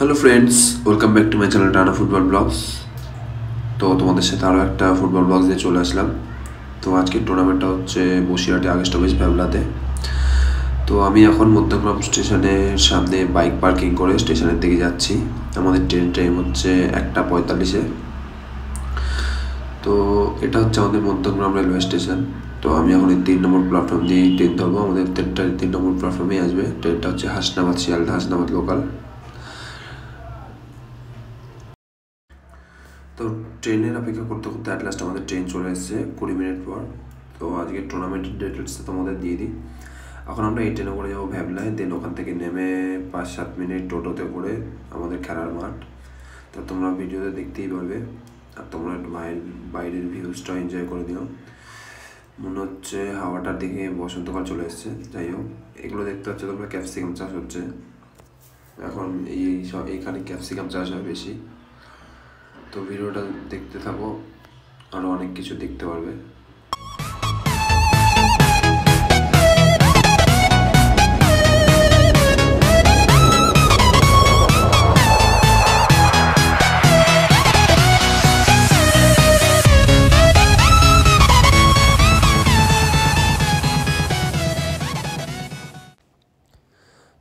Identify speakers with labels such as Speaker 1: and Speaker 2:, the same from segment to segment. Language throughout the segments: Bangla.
Speaker 1: Hello friends, welcome back to my channel Rana football blogs. তো তোমাদের সাথে আরও একটা ফুটবল ব্লগস দিয়ে চলে আসলাম। তো আজকের টুর্নামেন্টটা হচ্ছে বসিরহাটে আগস্ট অফিস ভ্যাবলাতে। তো আমি এখন মধ্যগ্রাম স্টেশনের সামনে বাইক পার্কিং করে স্টেশনের দিকে যাচ্ছি। আমাদের ট্রেন টাইম হচ্ছে 1:45-এ। তো এটা হচ্ছে আমাদের মধ্যগ্রাম রেলওয়ে স্টেশন। তো আমি এখন এই 3 নম্বর প্ল্যাটফর্ম দিয়েই ট্রেন ধরবো। আমাদের ট্রেনটা 3 নম্বর প্ল্যাটফর্মেই আসবে। ট্রেনটা হচ্ছে হাসনাবাদ শিয়ালদা হাসনাবাদ লোকাল। তো ট্রেনের অপেক্ষা করতে করতে অ্যাট লাস্ট আমাদের ট্রেন চলে এসেছে 20 মিনিট পর। তো আজকে টুর্নামেন্টের ডিটেলসটা তোমাদের দিয়ে দিই। এখন আমরা এই ট্রেনে করে যাবো ভ্যাবলায়, দেন ওখান থেকে নেমে 5-7 মিনিট টোটোতে করে আমাদের খেলার মাঠ। তো তোমরা ভিডিওতে দেখতেই পারবে, আর তোমরা একটু বাইরের ভিউজটা এনজয় করে দিও। মনে হচ্ছে হাওয়াটার দিকে বসন্তকাল চলে এসছে। যাই হোক, এগুলো দেখতে পাচ্ছ তোমরা, ক্যাপসিকাম চাষ হচ্ছে এখন। এইখানে ক্যাপসিকাম চাষ হয় বেশি। তো ভিডিওটা দেখতে থাকো, আরও অনেক কিছু দেখতে পারবে।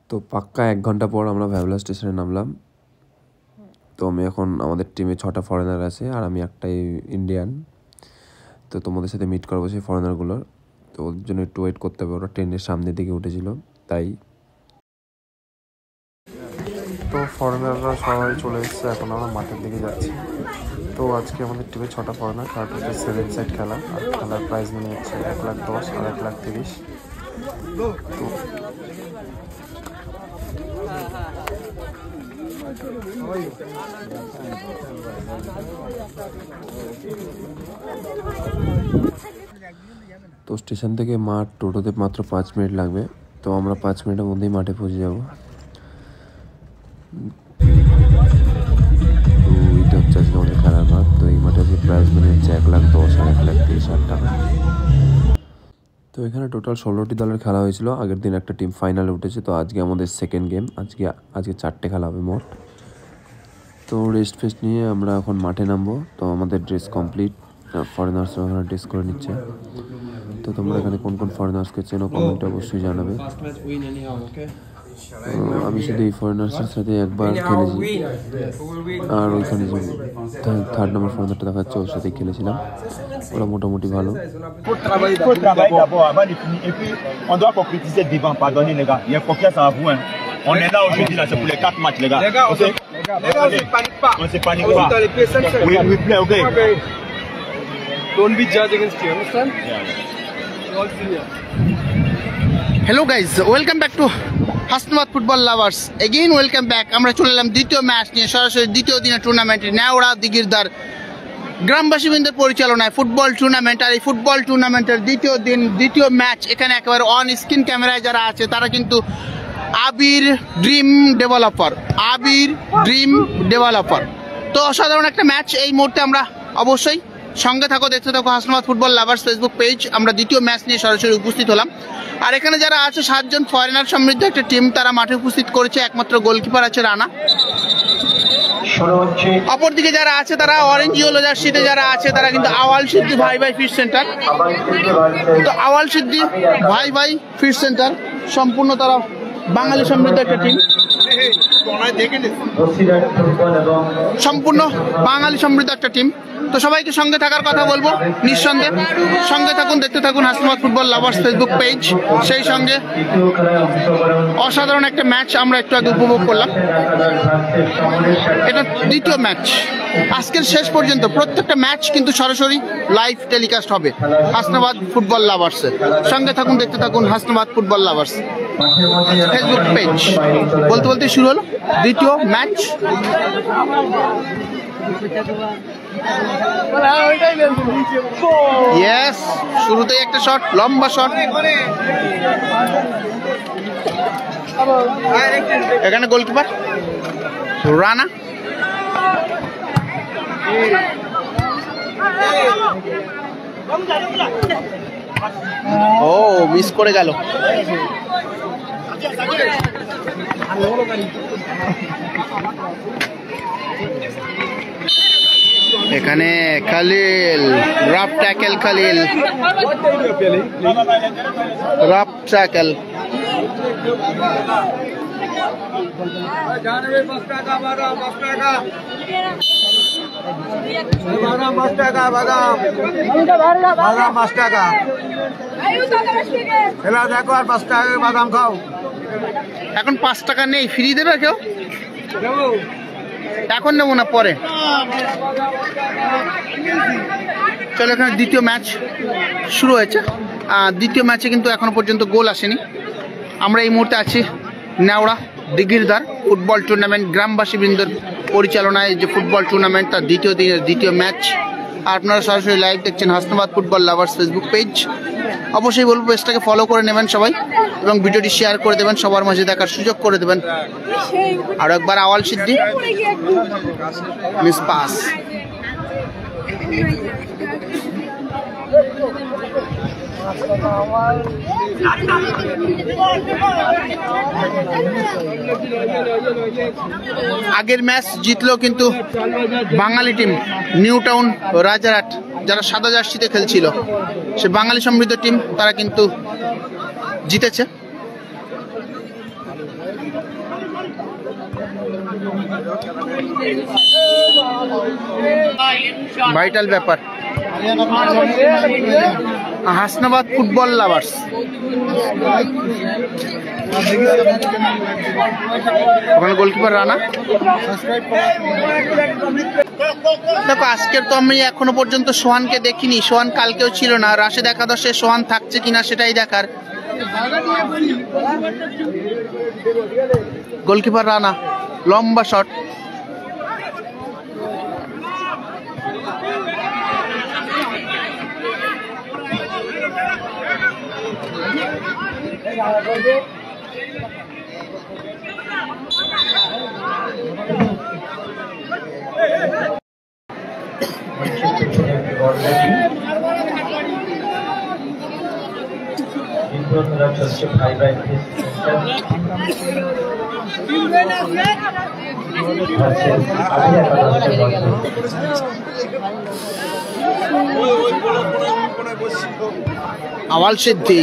Speaker 1: তো পাক্কা 1 ঘন্টা পর আমরা ভ্যাবলা স্টেশনে নামলাম। তো আমি এখন, আমাদের টিমে 6টা ফরেনার আছে আর আমি একটাই ইন্ডিয়ান। তো তোমাদের সাথে মিট করবো সেই ফরেনারগুলোর। তো ওদের জন্য একটু ওয়েট করতে হবে, ওরা ট্রেনের সামনের দিকে উঠেছিল তাই। তো ফরেনাররা সবাই চলে এসেছে, এখন আমরা মাঠের দিকে যাচ্ছি। তো আজকে আমাদের টিমে 6টা ফরেনার, তার হচ্ছে 7 সাইড খেলা। আর খেলার প্রাইজ মানে হচ্ছে 1,10,000 আর 1,30,000। তো স্টেশন থেকে মাঠ টোটোতে মাত্র 5 মিনিট লাগবে। তো আমরা 5 মিনিটের মধ্যেই মাঠে পৌঁছে যাব। তো এইটা হচ্ছে আজকে আমাদের খেলার মাঠ। তো এই মাঠে আজকে প্রাইজ মানে হচ্ছে 1,10,000 আর 1,30,000 টাকা। তো এখানে টোটাল 16টি দলের খেলা হয়েছিল। আগের দিন একটা টিম ফাইনালে উঠেছে। তো আজকে আমাদের সেকেন্ড গেম। আজকে 4টে খেলা হবে মোট। তো রেস্ট ফেস্ট নিয়ে আমরা এখন মাঠে নামবো। তো আমাদের ড্রেস কমপ্লিট, ফরেনার্সরা ওখানে ড্রেস করে নিচ্ছে। তো তোমরা এখানে কোন কোন ফরেনার্সকে চেনো কমেন্টে অবশ্যই জানাবে। আমি শুধু এই ফরেনার্সের সাথে একবার খেলেছি, আর ওইখানে যে 3rd নম্বর ফরেনারটা দেখাচ্ছে ওর সাথে খেলেছিলাম। ওরা মোটামুটি ভালো।
Speaker 2: On est là aujourd'hui, là, c'est pour les 4 matchs, les gars. Les gars, on se panique pas. On se panique pas. We play, okay?
Speaker 3: Don't be judged against you, understand? Yeah. All clear.
Speaker 4: Hello guys, welcome back to Hasnabad football lovers. Again welcome back. আমরা চলে এলাম দ্বিতীয় ম্যাচ নিয়ে, সরাসরি দ্বিতীয় দিনের টুর্নামেন্টে নেওড়া দিগিরদার গ্রামবাসীবৃন্দের পরিচালনায় ফুটবল টুর্নামেন্ট। আর এই ফুটবল টুর্নামেন্টের দ্বিতীয় দিন, দ্বিতীয় ম্যাচ। এখানে একেবারে অন স্ক্রিন ক্যামেরায় যারা আছে তারা কিন্তু আবির ড্রিম ডেভেলপার। তো অসাধারণ একটা ম্যাচ এই মুহূর্তে। আমরা অবশ্যই সঙ্গে থাকো, দেখতে থাকো Hasnabad football lovers Facebook page. আমরা দ্বিতীয় ম্যাচ নিয়ে সরাসরি উপস্থিত হলাম। আর এখানে যারা আছে 7 জন ফরেনার সমৃদ্ধ একটা টিম, তারা মাঠে উপস্থিত করেছে। একমাত্র গোলকিপার আছে রানা। অপরদিকে যারা আছে তারা অরেঞ্জ ইয়েলো জার্সিতে যারা আছে তারা কিন্তু আওয়াল সিদ্দি ভাই ফিশ সেন্টার। তো আওয়াল সিদ্দি ভাই ফিশ সেন্টার সম্পূর্ণ তারা বাঙালি সমৃদ্ধ একটা টিম, সম্পূর্ণ বাঙালি সমৃদ্ধ একটা টিম। তো সবাইকে সঙ্গে থাকার কথা বলবো, নিঃসন্দেহে সঙ্গে থাকুন, দেখতে থাকুন Hasnabad football lovers Facebook page. সেই সঙ্গে অসাধারণ একটা ম্যাচ আমরা একটু আগে উপভোগ করলাম। এটা দ্বিতীয় ম্যাচ। আজকের শেষ পর্যন্ত প্রত্যেকটা ম্যাচ কিন্তু সরাসরি লাইভ টেলিকাস্ট হবে হাসনাবাদ ফুটবল লাভার্সের। সঙ্গে থাকুন, দেখতে থাকুন Hasnabad football lovers Facebook page. বলতে শুরু হলো দ্বিতীয় ম্যাচ। ইয়েস, শুরুতেই একটা শট, লম্বা শট। এখানে গোলকিপার রানা। ও মিস করে গেল। এখানে Khalil rough tackle, Khalil rough tackle.
Speaker 3: দেখো আর 5 টাকা বাদাম খাও।
Speaker 4: এখন 5 টাকা নেই, ফ্রি দেবে কেউ? এখন নেবো না, পরে। চলো, এখানে দ্বিতীয় ম্যাচ শুরু হয়েছে। দ্বিতীয় ম্যাচে কিন্তু এখনো পর্যন্ত গোল আসেনি। আমরা এই মুহূর্তে আছি নেওড়া দিঘিরদার ফুটবল টুর্নামেন্ট, গ্রামবাসী বৃন্দের পরিচালনায় যে ফুটবল টুর্নামেন্ট তার দ্বিতীয় দিনের দ্বিতীয় ম্যাচ। আর আপনারা সরাসরি লাইভ দেখছেন Hasnabad football lovers Facebook page. অবশ্যই বলবো পেজটাকে ফলো করে নেবেন সবাই, এবং ভিডিওটি শেয়ার করে দেবেন, সবার মাঝে দেখার সুযোগ করে দেবেন। আর একবার আওয়াল সিদ্ধি মিস পাস। আগের ম্যাচ জিতলো কিন্তু বাঙালি টিম নিউ টাউন রাজারহাট, যারা সাদা জার্সিতে খেলছিল, সে বাঙালি সমৃদ্ধ টিম, তারা কিন্তু জিতেছে। ভাইটাল ব্যাপার। Hasnabad football lovers. ওখানে গোলকিপার রানা। দেখো, আজকের তো আমি এখনো পর্যন্ত সোহানকে দেখিনি। সোহান কালকেও ছিল না, রাশেদ একাদশে সোহান থাকছে কিনা সেটাই দেখার। গোলকিপার রানা, লম্বা শট। আওয়াল সিদ্ধি।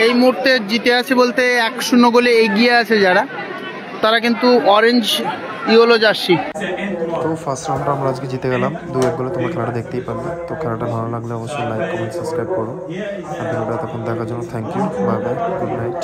Speaker 4: এই মুহূর্তে জিতে আছে বলতে 1-0 গোলে এগিয়ে আছে যারা, তারা কিন্তু অরেঞ্জ ইয়েলো জার্সি।
Speaker 5: তো ফার্স্ট রাউন্ডটা আমরা আজকে জিতে গেলাম 2-1 গোলে। তোমরা খেলাটা দেখতেই পারলে। তো খেলাটা ভালো লাগলে অবশ্যই লাইক, কমেন্ট, সাবস্ক্রাইব করো। আর ভিডিওটা তখন দেখার জন্য thank you. Bye bye, good night.